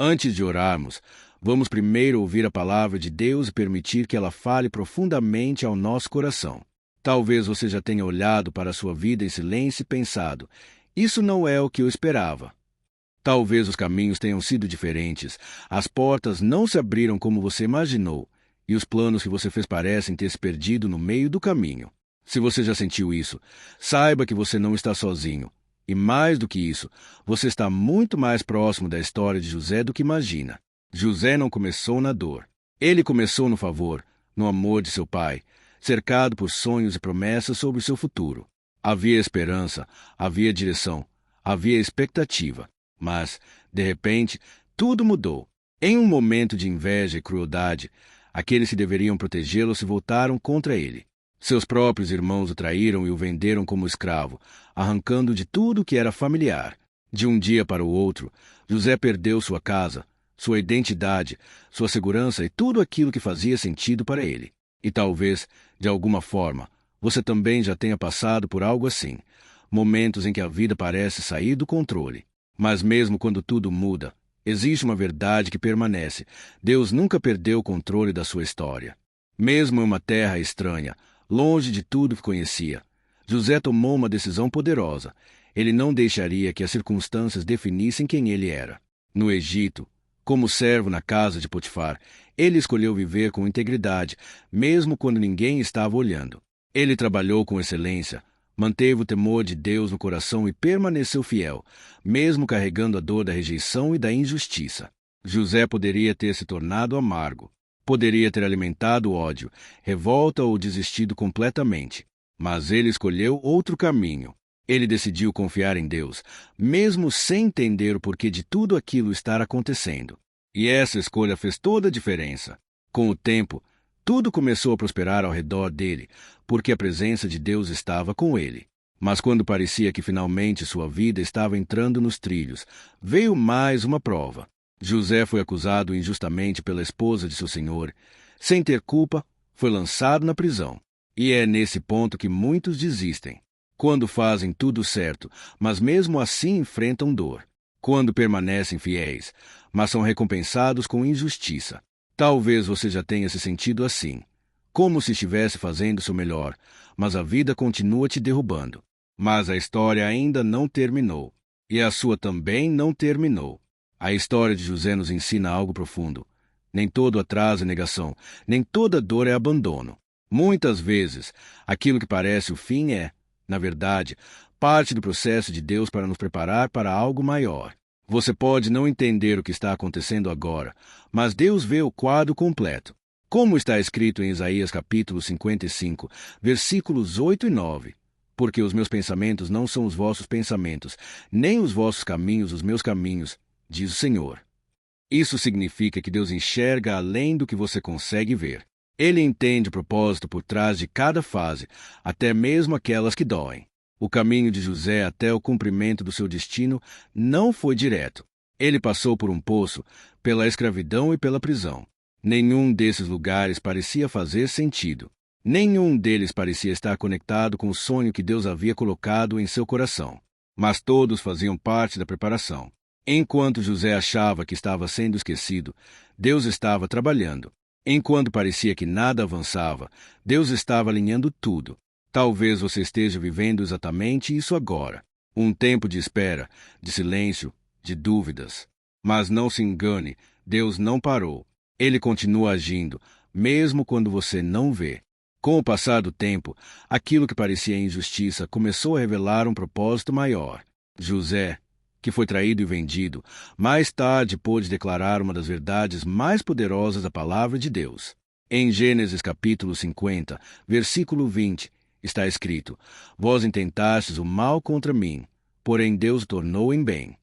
Antes de orarmos, vamos primeiro ouvir a palavra de Deus e permitir que ela fale profundamente ao nosso coração. Talvez você já tenha olhado para a sua vida em silêncio e pensado: isso não é o que eu esperava. Talvez os caminhos tenham sido diferentes, as portas não se abriram como você imaginou, e os planos que você fez parecem ter se perdido no meio do caminho. Se você já sentiu isso, saiba que você não está sozinho. E mais do que isso, você está muito mais próximo da história de José do que imagina. José não começou na dor. Ele começou no favor, no amor de seu pai, cercado por sonhos e promessas sobre o seu futuro. Havia esperança, havia direção, havia expectativa. Mas, de repente, tudo mudou. Em um momento de inveja e crueldade, aqueles que deveriam protegê-lo se voltaram contra ele. Seus próprios irmãos o traíram e o venderam como escravo, arrancando de tudo que era familiar. De um dia para o outro, José perdeu sua casa, sua identidade, sua segurança e tudo aquilo que fazia sentido para ele. E talvez, de alguma forma, você também já tenha passado por algo assim, momentos em que a vida parece sair do controle. Mas mesmo quando tudo muda, existe uma verdade que permanece: Deus nunca perdeu o controle da sua história. Mesmo em uma terra estranha, longe de tudo que conhecia, José tomou uma decisão poderosa. Ele não deixaria que as circunstâncias definissem quem ele era. No Egito, como servo na casa de Potifar, ele escolheu viver com integridade, mesmo quando ninguém estava olhando. Ele trabalhou com excelência, manteve o temor de Deus no coração e permaneceu fiel, mesmo carregando a dor da rejeição e da injustiça. José poderia ter se tornado amargo, poderia ter alimentado ódio, revolta ou desistido completamente. Mas ele escolheu outro caminho. Ele decidiu confiar em Deus, mesmo sem entender o porquê de tudo aquilo estar acontecendo. E essa escolha fez toda a diferença. Com o tempo, tudo começou a prosperar ao redor dele, porque a presença de Deus estava com ele. Mas quando parecia que finalmente sua vida estava entrando nos trilhos, veio mais uma prova. José foi acusado injustamente pela esposa de seu senhor. Sem ter culpa, foi lançado na prisão. E é nesse ponto que muitos desistem. Quando fazem tudo certo, mas mesmo assim enfrentam dor. Quando permanecem fiéis, mas são recompensados com injustiça. Talvez você já tenha se sentido assim, como se estivesse fazendo seu melhor, mas a vida continua te derrubando. Mas a história ainda não terminou. E a sua também não terminou. A história de José nos ensina algo profundo. Nem todo atraso é negação, nem toda dor é abandono. Muitas vezes, aquilo que parece o fim é, na verdade, parte do processo de Deus para nos preparar para algo maior. Você pode não entender o que está acontecendo agora, mas Deus vê o quadro completo. Como está escrito em Isaías capítulo 55, versículos 8 e 9. Porque os meus pensamentos não são os vossos pensamentos, nem os vossos caminhos os meus caminhos, diz o Senhor. Isso significa que Deus enxerga além do que você consegue ver. Ele entende o propósito por trás de cada fase, até mesmo aquelas que doem. O caminho de José até o cumprimento do seu destino não foi direto. Ele passou por um poço, pela escravidão e pela prisão. Nenhum desses lugares parecia fazer sentido. Nenhum deles parecia estar conectado com o sonho que Deus havia colocado em seu coração. Mas todos faziam parte da preparação. Enquanto José achava que estava sendo esquecido, Deus estava trabalhando. Enquanto parecia que nada avançava, Deus estava alinhando tudo. Talvez você esteja vivendo exatamente isso agora. Um tempo de espera, de silêncio, de dúvidas. Mas não se engane, Deus não parou. Ele continua agindo, mesmo quando você não vê. Com o passar do tempo, aquilo que parecia injustiça começou a revelar um propósito maior. José, que foi traído e vendido, mais tarde pôde declarar uma das verdades mais poderosas da palavra de Deus. Em Gênesis capítulo 50, versículo 20, está escrito: Vós intentastes o mal contra mim, porém Deus o tornou em bem.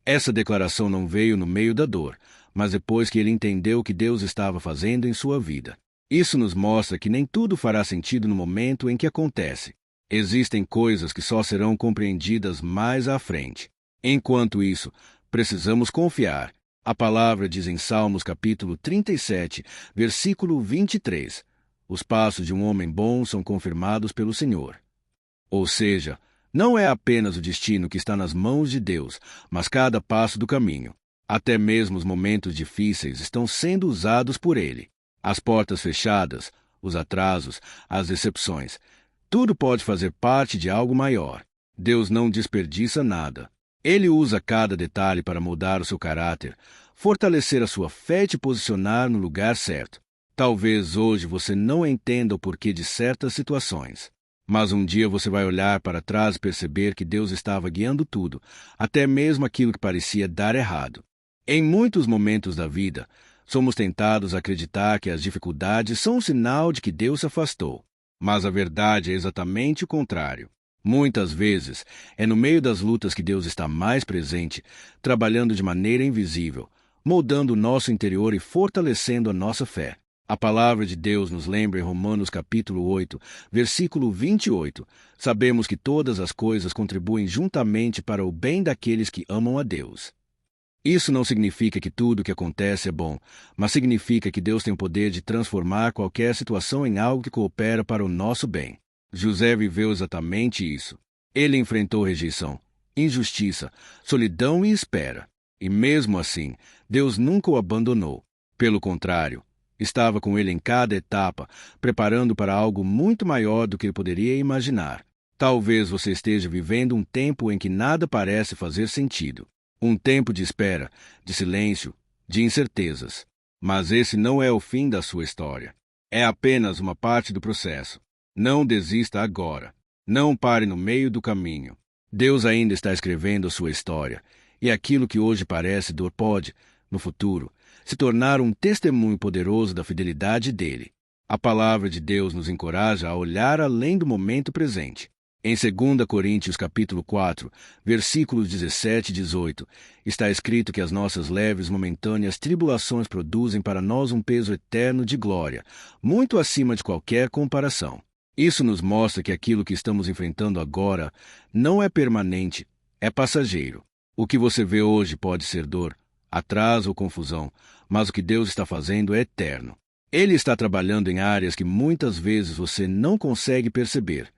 Essa declaração não veio no meio da dor, mas depois que ele entendeu o que Deus estava fazendo em sua vida. Isso nos mostra que nem tudo fará sentido no momento em que acontece. Existem coisas que só serão compreendidas mais à frente. Enquanto isso, precisamos confiar. A palavra diz em Salmos capítulo 37, versículo 23, os passos de um homem bom são confirmados pelo Senhor. Ou seja, não é apenas o destino que está nas mãos de Deus, mas cada passo do caminho. Até mesmo os momentos difíceis estão sendo usados por Ele. As portas fechadas, os atrasos, as decepções, tudo pode fazer parte de algo maior. Deus não desperdiça nada. Ele usa cada detalhe para mudar o seu caráter, fortalecer a sua fé e te posicionar no lugar certo. Talvez hoje você não entenda o porquê de certas situações, mas um dia você vai olhar para trás e perceber que Deus estava guiando tudo, até mesmo aquilo que parecia dar errado. Em muitos momentos da vida, somos tentados a acreditar que as dificuldades são um sinal de que Deus se afastou. Mas a verdade é exatamente o contrário. Muitas vezes, é no meio das lutas que Deus está mais presente, trabalhando de maneira invisível, moldando o nosso interior e fortalecendo a nossa fé. A palavra de Deus nos lembra em Romanos capítulo 8, versículo 28, sabemos que todas as coisas contribuem juntamente para o bem daqueles que amam a Deus. Isso não significa que tudo o que acontece é bom, mas significa que Deus tem o poder de transformar qualquer situação em algo que coopera para o nosso bem. José viveu exatamente isso. Ele enfrentou rejeição, injustiça, solidão e espera. E mesmo assim, Deus nunca o abandonou. Pelo contrário, estava com ele em cada etapa, preparando para algo muito maior do que ele poderia imaginar. Talvez você esteja vivendo um tempo em que nada parece fazer sentido. Um tempo de espera, de silêncio, de incertezas. Mas esse não é o fim da sua história. É apenas uma parte do processo. Não desista agora. Não pare no meio do caminho. Deus ainda está escrevendo a sua história, e aquilo que hoje parece dor pode, no futuro, se tornar um testemunho poderoso da fidelidade dele. A palavra de Deus nos encoraja a olhar além do momento presente. Em 2 Coríntios capítulo 4, versículos 17 e 18, está escrito que as nossas leves momentâneas tribulações produzem para nós um peso eterno de glória, muito acima de qualquer comparação. Isso nos mostra que aquilo que estamos enfrentando agora não é permanente, é passageiro. O que você vê hoje pode ser dor, atraso ou confusão, mas o que Deus está fazendo é eterno. Ele está trabalhando em áreas que muitas vezes você não consegue perceber.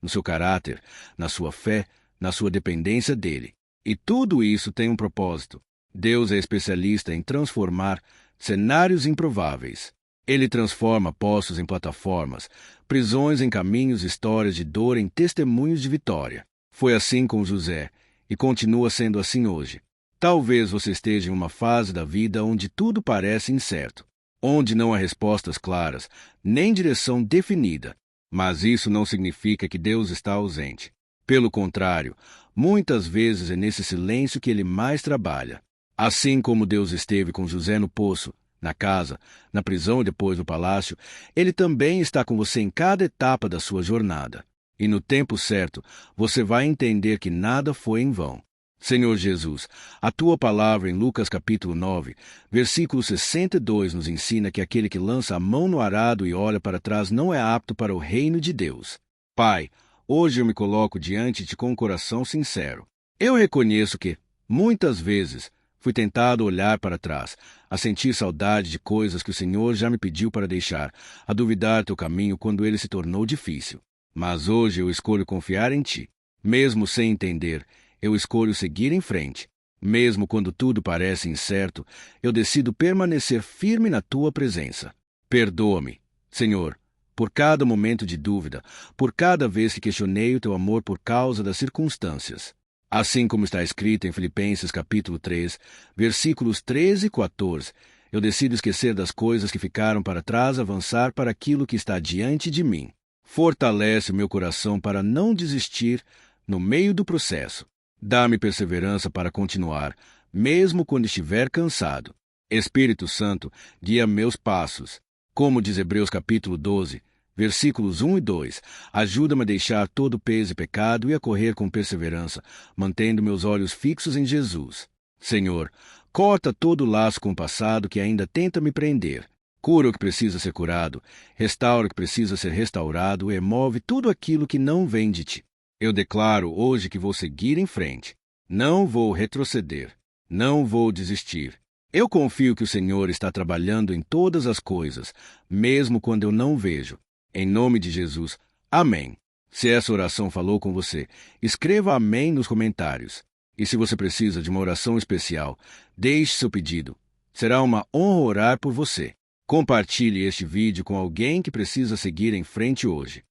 No seu caráter, na sua fé, na sua dependência dele. E tudo isso tem um propósito. Deus é especialista em transformar cenários improváveis. Ele transforma poços em plataformas, prisões em caminhos, histórias de dor em testemunhos de vitória. Foi assim com José, e continua sendo assim hoje. Talvez você esteja em uma fase da vida onde tudo parece incerto, onde não há respostas claras, nem direção definida. Mas isso não significa que Deus está ausente. Pelo contrário, muitas vezes é nesse silêncio que ele mais trabalha. Assim como Deus esteve com José no poço, na casa, na prisão e depois no palácio, ele também está com você em cada etapa da sua jornada. E no tempo certo, você vai entender que nada foi em vão. Senhor Jesus, a tua palavra em Lucas capítulo 9, versículo 62 nos ensina que aquele que lança a mão no arado e olha para trás não é apto para o reino de Deus. Pai, hoje eu me coloco diante de ti com um coração sincero. Eu reconheço que, muitas vezes, fui tentado a olhar para trás, a sentir saudade de coisas que o Senhor já me pediu para deixar, a duvidar teu caminho quando ele se tornou difícil. Mas hoje eu escolho confiar em ti, mesmo sem entender. Eu escolho seguir em frente. Mesmo quando tudo parece incerto, eu decido permanecer firme na tua presença. Perdoa-me, Senhor, por cada momento de dúvida, por cada vez que questionei o teu amor por causa das circunstâncias. Assim como está escrito em Filipenses capítulo 3, versículos 13 e 14, eu decido esquecer das coisas que ficaram para trás, avançar para aquilo que está diante de mim. Fortalece o meu coração para não desistir no meio do processo. Dá-me perseverança para continuar, mesmo quando estiver cansado. Espírito Santo, guia meus passos. Como diz Hebreus capítulo 12, versículos 1 e 2, ajuda-me a deixar todo peso e pecado e a correr com perseverança, mantendo meus olhos fixos em Jesus. Senhor, corta todo o laço com o passado que ainda tenta me prender. Cura o que precisa ser curado, restaura o que precisa ser restaurado e remove tudo aquilo que não vem de ti. Eu declaro hoje que vou seguir em frente. Não vou retroceder. Não vou desistir. Eu confio que o Senhor está trabalhando em todas as coisas, mesmo quando eu não vejo. Em nome de Jesus. Amém. Se essa oração falou com você, escreva amém nos comentários. E se você precisa de uma oração especial, deixe seu pedido. Será uma honra orar por você. Compartilhe este vídeo com alguém que precisa seguir em frente hoje.